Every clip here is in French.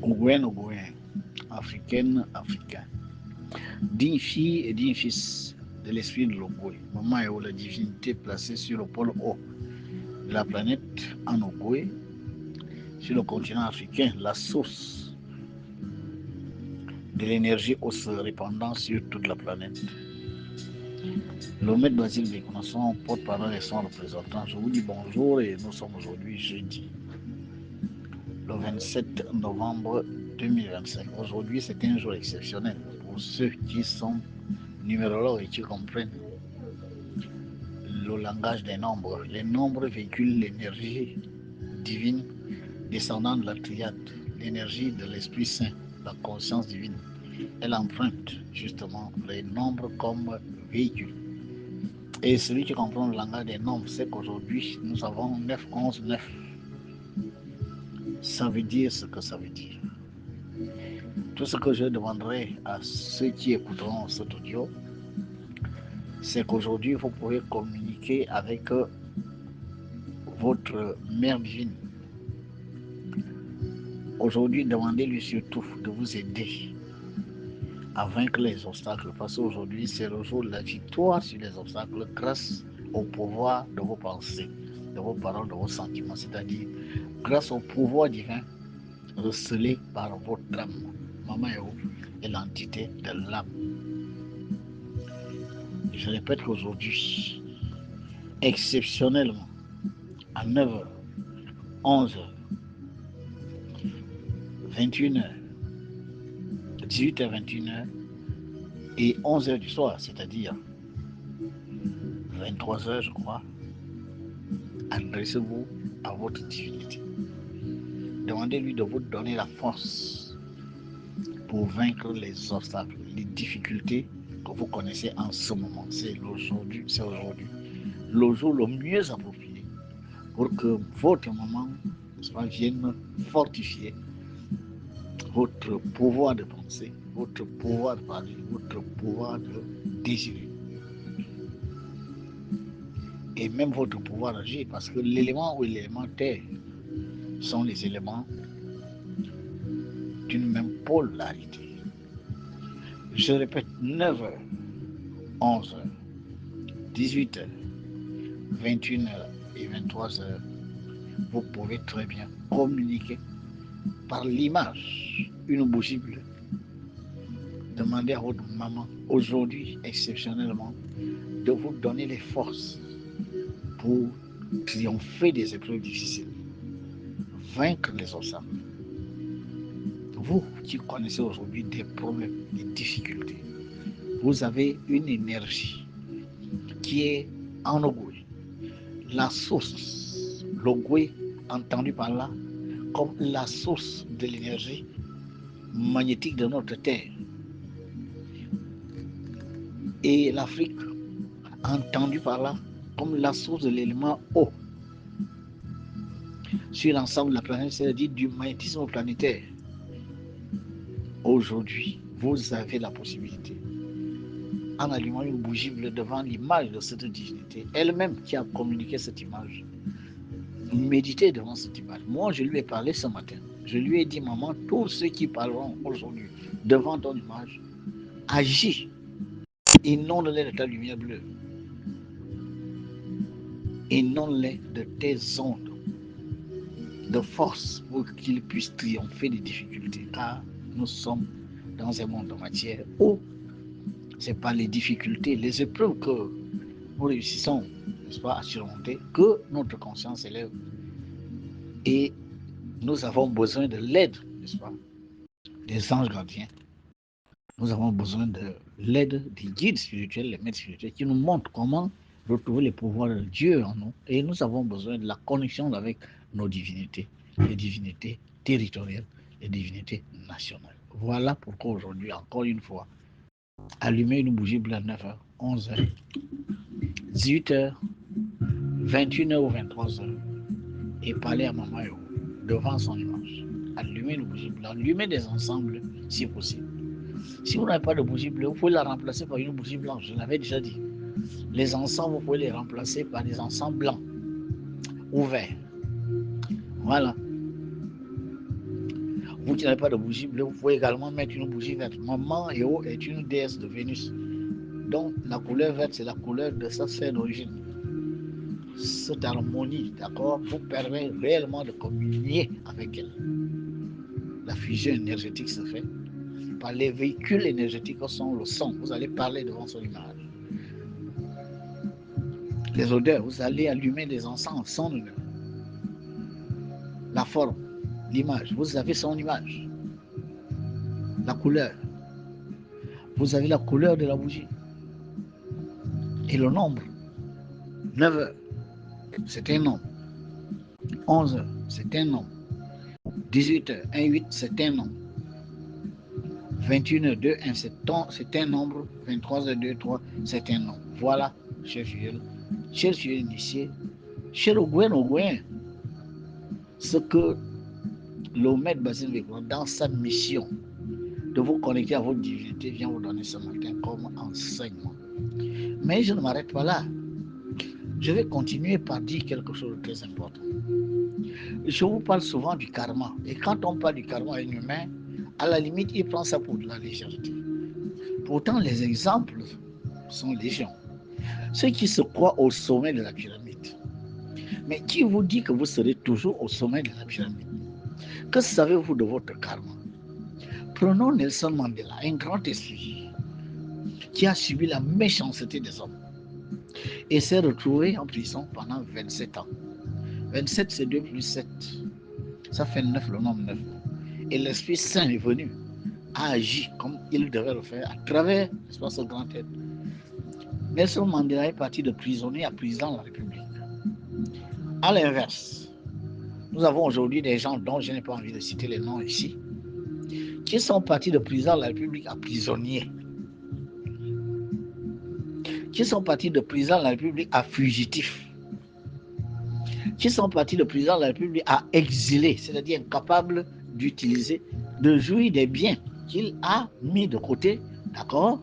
Ogouen, Ogouen, africaine, africain. Digne fille et digne fils de l'esprit de l'Ogoué. Maman est la divinité placée sur le pôle haut de la planète en Ogoué, sur le continent africain, la source de l'énergie se répandant sur toute la planète. Le maître Basile Béconasson, porte-parole et son représentant, je vous dis bonjour et nous sommes aujourd'hui jeudi, le 27 novembre 2025. Aujourd'hui, c'est un jour exceptionnel pour ceux qui sont numérologues et qui comprennent le langage des nombres. Les nombres véhiculent l'énergie divine descendant de la triade, l'énergie de l'Esprit Saint, la conscience divine. Elle emprunte justement les nombres comme véhicule. Et celui qui comprend le langage des nombres sait qu'aujourd'hui, nous avons 9, 11, 9. Ça veut dire ce que ça veut dire. Tout ce que je demanderai à ceux qui écouteront cet audio, c'est qu'aujourd'hui, vous pouvez communiquer avec votre mère divine. Aujourd'hui, demandez-lui surtout de vous aider à vaincre les obstacles, parce qu'aujourd'hui, c'est le jour de la victoire sur les obstacles grâce au pouvoir de vos pensées, de vos paroles, de vos sentiments, c'est-à-dire grâce au pouvoir divin recelé par votre âme. Maman est l'entité de l'âme. Je répète qu'aujourd'hui, exceptionnellement, à 9h, 11h, 21h, 18h, 21h et 11h du soir, c'est-à-dire 23h, je crois, adressez-vous à votre divinité. Demandez-lui de vous donner la force pour vaincre les obstacles, les difficultés que vous connaissez en ce moment. C'est aujourd'hui le jour le mieux approprié pour que votre maman vienne fortifier votre pouvoir de penser, votre pouvoir de parler, votre pouvoir de désirer. Et même votre pouvoir d'agir, parce que l'élément ou l'élément terre sont les éléments d'une même polarité. Je répète, 9h, 11h, 18h, 21h et 23h, vous pouvez très bien communiquer par l'image, une bougie bleue. Demandez à votre maman, aujourd'hui, exceptionnellement, de vous donner les forces pour triompher des épreuves difficiles, vaincre les obstacles. Vous qui connaissez aujourd'hui des problèmes, des difficultés, vous avez une énergie qui est en Ogoué. La source, l'Ogoué, entendu par là, comme la source de l'énergie magnétique de notre Terre. Et l'Afrique, entendu par là, comme la source de l'élément eau sur l'ensemble de la planète, c'est-à-dire du magnétisme planétaire. Aujourd'hui, vous avez la possibilité, en allumant une bougie bleue devant l'image de cette divinité, elle-même qui a communiqué cette image, méditez devant cette image. Moi, je lui ai parlé ce matin. Je lui ai dit, maman, tous ceux qui parleront aujourd'hui devant ton image, agis, inonde-les de ta lumière bleue, inonde-les de tes ondes de force pour qu'ils puissent triompher des difficultés, car nous sommes dans un monde de matière où c'est par les difficultés, les épreuves que nous réussissons, n'est-ce pas, à surmonter, que notre conscience élève. Et nous avons besoin de l'aide, n'est-ce pas, des anges gardiens. Nous avons besoin de l'aide des guides spirituels, les maîtres spirituels, qui nous montrent comment retrouver les pouvoirs de Dieu en nous. Et nous avons besoin de la connexion avec nos divinités, les divinités territoriales, les divinités nationales. Voilà pourquoi aujourd'hui, encore une fois, allumer une bougie bleue à 9h, 11h, 18h, 21h ou 23h et parler à Maman Yo devant son image. Allumer une bougie bleue, allumer des ensembles si possible. Si vous n'avez pas de bougie bleue, vous pouvez la remplacer par une bougie blanche, je l'avais déjà dit. Les ensembles, vous pouvez les remplacer par des ensembles blancs ou verts. Voilà. Vous qui n'avez pas de bougie bleue, vous pouvez également mettre une bougie verte. Maman Eo est une déesse de Vénus. Donc la couleur verte, c'est la couleur de sa sphère d'origine. Cette harmonie, d'accord, vous permet réellement de communier avec elle. La fusion énergétique se fait par les véhicules énergétiques sont le son. Vous allez parler devant son image. Les odeurs, vous allez allumer des encens, son odeur. La forme, l'image, vous avez son image. La couleur, vous avez la couleur de la bougie. Et le nombre, 9 heures, c'est un nombre. 11 heures, c'est un nombre. 18 heures, 1, 8, c'est un nombre. 21 heures, 2, 1, c'est un nombre. 23 heures, 2, 3, c'est un nombre. Voilà, cher filleul, cher initié, cher Ogouen, ce que le maître Basile Vécouan, dans sa mission de vous connecter à votre divinité, vient vous donner ce matin comme enseignement. Mais je ne m'arrête pas là. Je vais continuer par dire quelque chose de très important. Je vous parle souvent du karma. Et quand on parle du karma à un humain, à la limite, il prend ça pour de la légèreté. Pourtant, les exemples sont légion. Ceux qui se croient au sommet de la pyramide. Mais qui vous dit que vous serez toujours au sommet de la pyramide? Que savez-vous de votre karma? Prenons Nelson Mandela, un grand esprit qui a subi la méchanceté des hommes et s'est retrouvé en prison pendant 27 ans. 27, c'est 2 plus 7. Ça fait 9, le nombre 9. Et l'Esprit Saint est venu, a agi comme il devait le faire à travers, n'est-ce pas, ce grand être. Nelson Mandela est parti de prisonnier à président de la République. À l'inverse, nous avons aujourd'hui des gens dont je n'ai pas envie de citer les noms ici, qui sont partis de président de la République à prisonnier, qui sont partis de président de la République à fugitif, qui sont partis de président de la République à exilé, c'est-à-dire incapable d'utiliser, de jouir des biens qu'il a mis de côté, d'accord,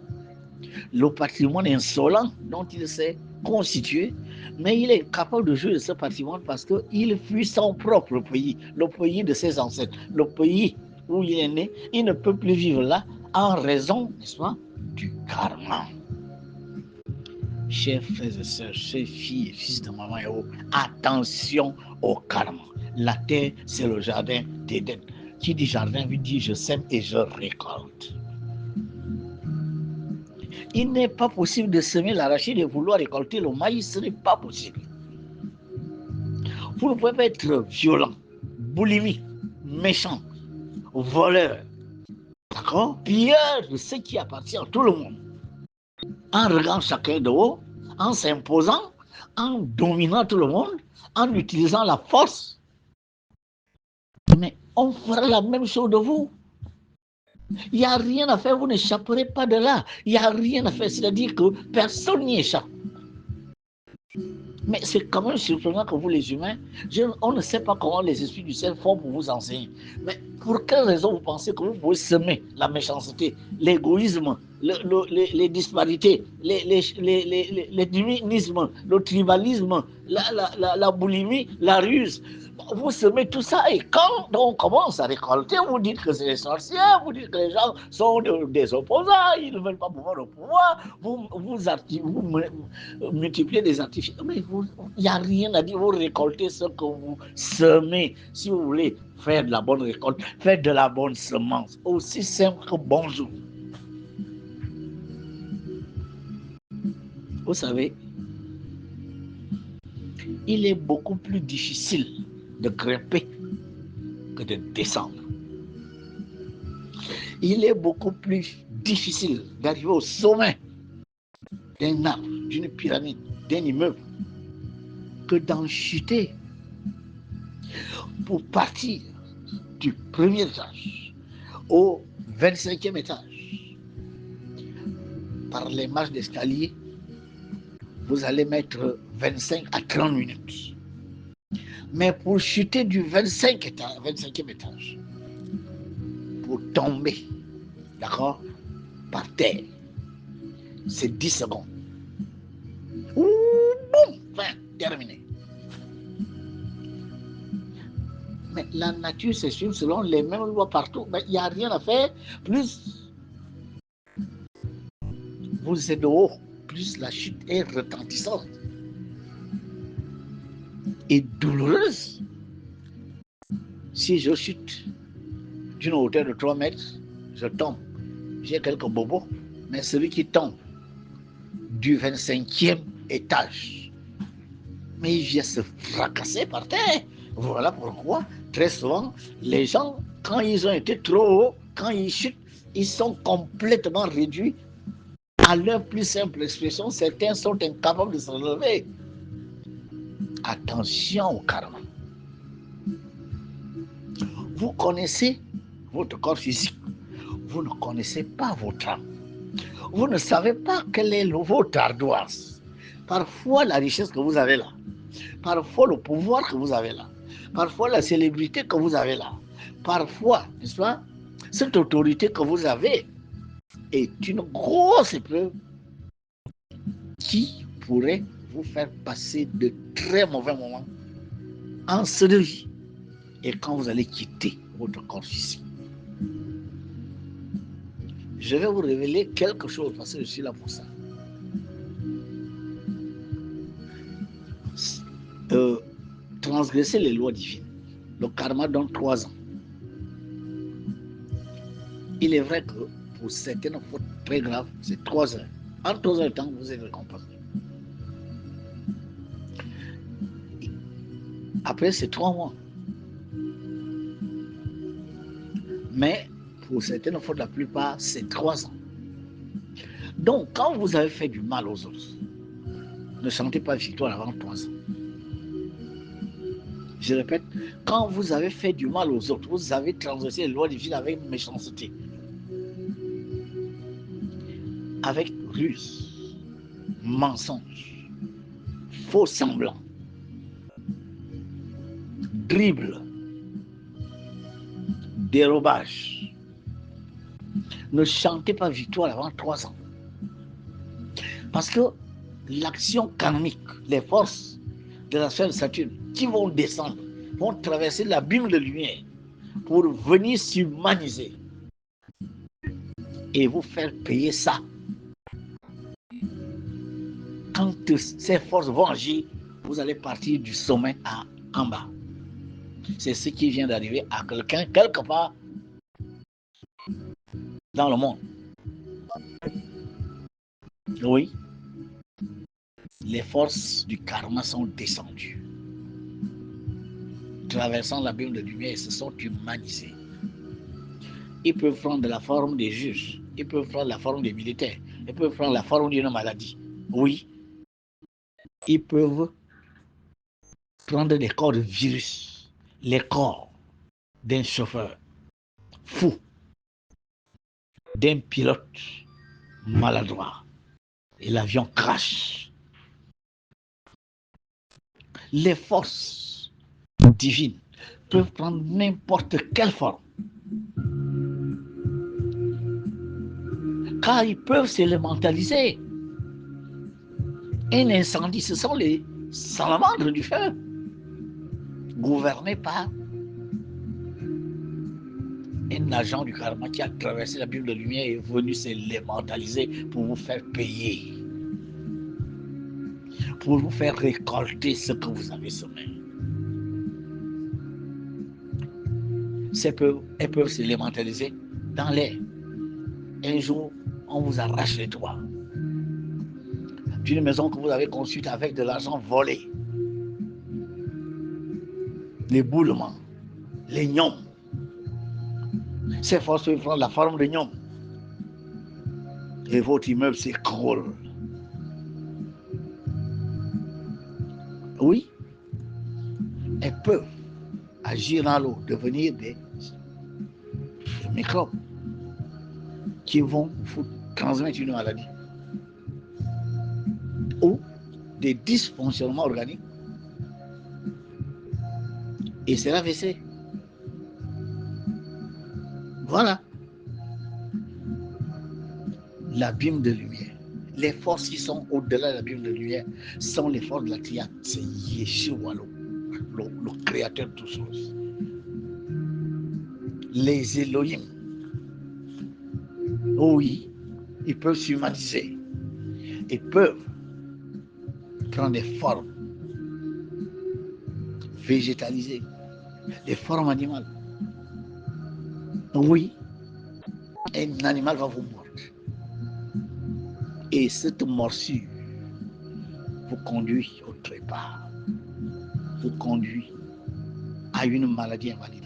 le patrimoine insolent dont il s'est constitué, mais il est incapable de jouir de ce patrimoine parce qu'il fuit son propre pays, le pays de ses ancêtres, le pays où il est né. Il ne peut plus vivre là en raison, n'est-ce pas, du karma. Chers frères et sœurs, chers filles et fils de maman Eo, attention au karma. La terre, c'est le jardin d'Éden. Qui dit jardin veut dire je sème et je récolte. Il n'est pas possible de semer l'arachide et vouloir récolter le maïs, ce n'est pas possible. Vous ne pouvez pas être violent, boulimique, méchant, voleur, d'accord, pilleur de ce qui appartient à tout le monde, en regardant chacun de haut, en s'imposant, en dominant tout le monde, en utilisant la force. Mais on fera la même chose de vous. Il n'y a rien à faire, vous n'échapperez pas de là. Il n'y a rien à faire, c'est-à-dire que personne n'y échappe. Mais c'est quand même surprenant que vous, les humains, on ne sait pas comment les esprits du ciel font pour vous enseigner. Mais pour quelle raison vous pensez que vous pouvez semer la méchanceté, l'égoïsme, les disparités, les diminismes, le tribalisme, la boulimie, la ruse? Vous semez tout ça et quand on commence à récolter, vous dites que c'est les sorciers, vous dites que les gens sont des opposants, ils ne veulent pas pouvoir le pouvoir, vous multipliez des artifices. Mais il n'y a rien à dire, vous récoltez ce que vous semez. Si vous voulez faire de la bonne récolte, faites de la bonne semence. Aussi simple que bonjour. Vous savez, il est beaucoup plus difficile de grimper que de descendre. Il est beaucoup plus difficile d'arriver au sommet d'un arbre, d'une pyramide, d'un immeuble, que d'en chuter pour partir du premier étage au 25e étage. Par les marches d'escalier, vous allez mettre 25 à 30 minutes. Mais pour chuter du 25e étage, pour tomber, d'accord, par terre, c'est 10 secondes. Ouh, boum, fin, terminé. Mais la nature s'exprime selon les mêmes lois partout. Mais il n'y a rien à faire. Plus vous êtes de haut, plus la chute est retentissante et douloureuse. Si je chute d'une hauteur de 3 mètres, je tombe. J'ai quelques bobos, mais celui qui tombe du 25e étage, mais il vient se fracasser par terre. Voilà pourquoi, très souvent, les gens, quand ils ont été trop hauts, quand ils chutent, ils sont complètement réduits. À leur plus simple expression, certains sont incapables de se relever. Attention au karma. Vous connaissez votre corps physique. Vous ne connaissez pas votre âme. Vous ne savez pas quelle est votre ardoise. Parfois, la richesse que vous avez là. Parfois, le pouvoir que vous avez là. Parfois, la célébrité que vous avez là. Parfois, n'est-ce pas, cette autorité que vous avez est une grosse épreuve qui pourrait vous faire passer de très mauvais moments en cette vie et quand vous allez quitter votre corps physique. Je vais vous révéler quelque chose parce que je suis là pour ça. Transgresser les lois divines. Le karma donne 3 ans. Il est vrai que pour certaines fautes très graves, c'est 3 heures. En 3 heures de temps, vous êtes récompensé. Après, c'est 3 mois. Mais pour certaines fautes, la plupart, c'est 3 ans. Donc, quand vous avez fait du mal aux autres, ne chantez pas victoire avant 3 ans. Je répète, quand vous avez fait du mal aux autres, vous avez transgressé les lois divines avec méchanceté, avec ruse, mensonge, faux semblant, dribble, dérobage. Ne chantez pas victoire avant 3 ans. Parce que l'action karmique, les forces de la sphère de Saturne qui vont descendre, vont traverser l'abîme de lumière pour venir s'humaniser et vous faire payer ça. Quand ces forces vont agir, vous allez partir du sommet en bas. C'est ce qui vient d'arriver à quelqu'un quelque part dans le monde. Oui, les forces du karma sont descendues, traversant l'abîme de lumière et se sont humanisées. Ils peuvent prendre la forme des juges, ils peuvent prendre la forme des militaires, ils peuvent prendre la forme d'une maladie. Oui, ils peuvent prendre des corps de virus, les corps d'un chauffeur fou, d'un pilote maladroit, et l'avion crache. Les forces divines peuvent prendre n'importe quelle forme, car ils peuvent s'élémentaliser. Un incendie, ce sont les salamandres du feu, gouvernés par un agent du karma qui a traversé la Bible de lumière et est venu s'élémentaliser pour vous faire payer, pour vous faire récolter ce que vous avez semé. Elles peuvent s'élémentaliser dans l'air. Un jour, on vous arrache les toits d'une maison que vous avez construite avec de l'argent volé. L'éboulement, les gnomes. Ces forces peuvent prendre la forme de gnomes. Et votre immeuble s'écroule. Oui, elles peuvent agir dans l'eau, devenir des microbes qui vont vous transmettre une maladie ou des dysfonctionnements organiques. Et c'est l'AVC. Voilà. L'abîme de lumière. Les forces qui sont au-delà de l'abîme de lumière sont les forces de la triade. C'est Yeshua, le créateur de toutes choses. les Elohim. Oui, ils peuvent s'humaniser. Ils peuvent prendre des formes végétalisées, des formes animales. Oui, un animal va vous mordre. Et cette morsure vous conduit au trépas, vous conduit à une maladie invalidante.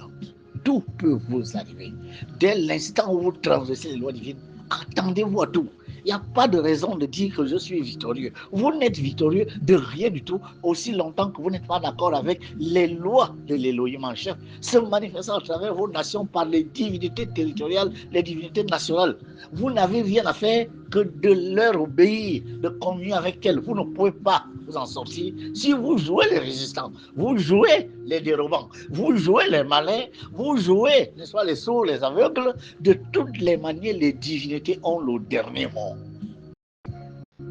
Tout peut vous arriver. Dès l'instant où vous transgressez les lois divines, attendez-vous à tout. Il n'y a pas de raison de dire que je suis victorieux. Vous n'êtes victorieux de rien du tout aussi longtemps que vous n'êtes pas d'accord avec les lois de l'Élohim en chef, se manifestant à travers vos nations par les divinités territoriales, les divinités nationales. Vous n'avez rien à faire que de leur obéir, de communier avec elles. Vous ne pouvez pas vous en sortir si vous jouez les résistants, vous jouez les dérobants, vous jouez les malins, vous jouez, n'est-ce pas, les sourds, les aveugles. De toutes les manières, les divinités ont le dernier mot.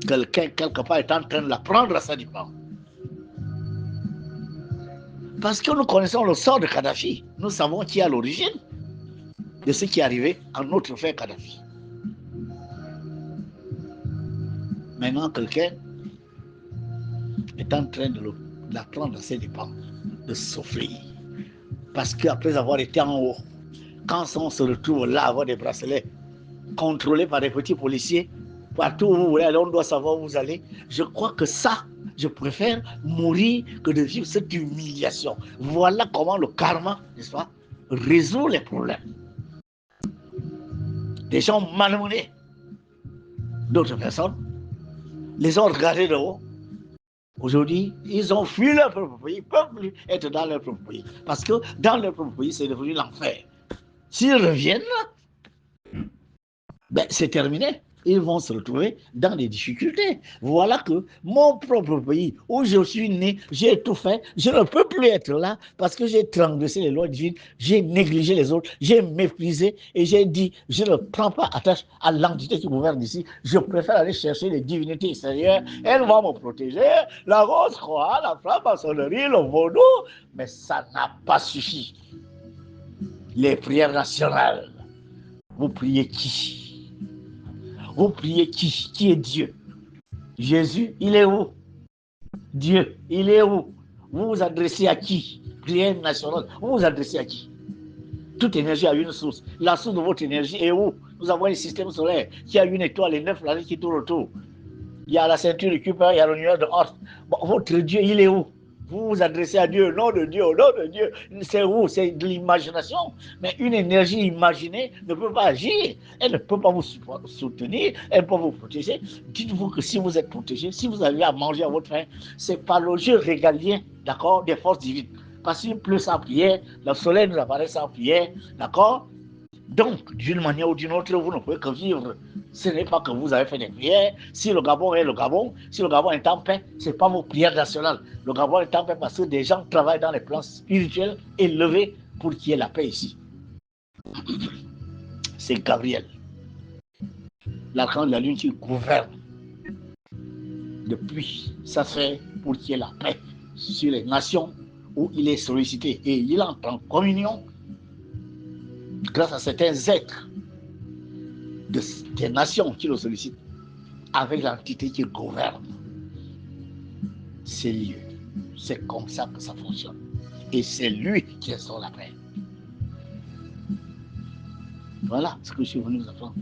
Quelqu'un, quelque part, est en train de la prendre à sa dépend. Parce que nous connaissons le sort de Kadhafi. Nous savons qui est à l'origine de ce qui est arrivé à notre frère Kadhafi. Maintenant, quelqu'un est en train de la prendre à ses dépens, de souffrir. Parce qu'après avoir été en haut, quand on se retrouve là, avoir des bracelets contrôlés par des petits policiers, partout où vous voulez aller, on doit savoir où vous allez. Je crois que ça, je préfère mourir que de vivre cette humiliation. Voilà comment le karma, n'est-ce pas, résout les problèmes. Des gens malmenés, d'autres personnes, les ont regardés de haut. Aujourd'hui, ils ont fui leur propre pays, ils ne peuvent plus être dans leur propre pays. Parce que dans leur propre pays, c'est devenu l'enfer. S'ils reviennent, ben, c'est terminé. Ils vont se retrouver dans des difficultés. Voilà que mon propre pays, où je suis né, j'ai tout fait, je ne peux plus être là parce que j'ai transgressé les lois divines, j'ai négligé les autres, j'ai méprisé et j'ai dit, je ne prends pas attache à l'entité qui gouverne ici, je préfère aller chercher les divinités extérieures, elles vont me protéger, la rose croix, la franc-maçonnerie, le vaudou, mais ça n'a pas suffi. Les prières nationales, vous priez qui? Vous priez qui? Qui est Dieu? Jésus, il est où? Dieu, il est où? Vous vous adressez à qui? Prière nationale, vous vous adressez à qui? Toute énergie a une source. La source de votre énergie est où? Nous avons un système solaire qui a une étoile et 9 planètes qui tournent autour. Il y a la ceinture de Kuiper, il y a le nuage de Oort. Bon, votre Dieu, il est où? Vous vous adressez à Dieu, au nom de Dieu, au nom de Dieu. C'est où? C'est de l'imagination. Mais une énergie imaginée ne peut pas agir. Elle ne peut pas vous soutenir, elle ne peut pas vous protéger. Dites-vous que si vous êtes protégé, si vous avez à manger à votre faim, c'est par le jeu régalien, d'accord, des forces divines. Parce qu'il pleut sans prière, le soleil nous apparaît sans prière, d'accord? Donc, d'une manière ou d'une autre, vous ne pouvez que vivre. Ce n'est pas que vous avez fait des prières. Si le Gabon est le Gabon, si le Gabon est en paix, ce n'est pas vos prières nationales. Le Gabon est en paix parce que des gens travaillent dans les plans spirituels élevés pour qu'il y ait la paix ici. C'est Gabriel, l'archange de la lune qui gouverne. Depuis, ça fait pour qu'il y ait la paix sur les nations où il est sollicité. Et il entre en communion grâce à certains êtres des nations qui le sollicitent avec l'entité qui gouverne ces lieux. C'est comme ça que ça fonctionne. Et c'est lui qui instaure la paix. Voilà ce que je suis venu vous apprendre.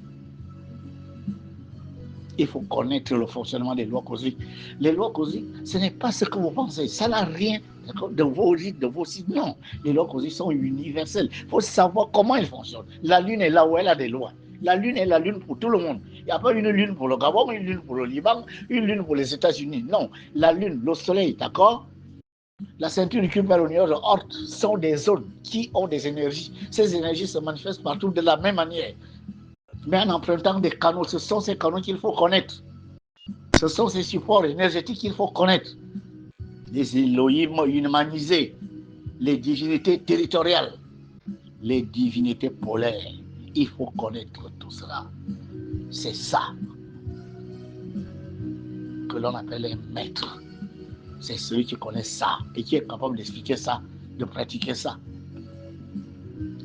Il faut connaître le fonctionnement des lois cosmiques. Les lois cosmiques, ce n'est pas ce que vous pensez. Ça n'a rien de vos rites, de vos sites. Non, les lois cosmiques sont universelles. Il faut savoir comment elles fonctionnent. La lune est là où elle a des lois. La lune est la lune pour tout le monde. Il n'y a pas une lune pour le Gabon, une lune pour le Liban, une lune pour les États-Unis. Non, la lune, le soleil, d'accord? La ceinture du Kuiper, le nuage de Oort sont des zones qui ont des énergies. Ces énergies se manifestent partout de la même manière. Mais en empruntant des canaux, ce sont ces canaux qu'il faut connaître. Ce sont ces supports énergétiques qu'il faut connaître. Les Elohim humanisés, les divinités territoriales, les divinités polaires. Il faut connaître tout cela. C'est ça que l'on appelle un maître. C'est celui qui connaît ça et qui est capable d'expliquer ça, de pratiquer ça.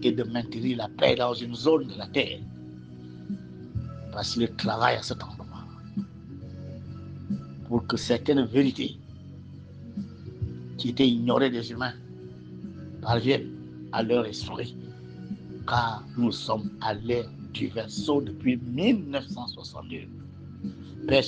et de maintenir la paix dans une zone de la terre. Parce qu'il travaille à cet endroit pour que certaines vérités qui étaient ignorées des humains parviennent à leur esprit, car nous sommes à l'ère du verseau depuis 1962. Père,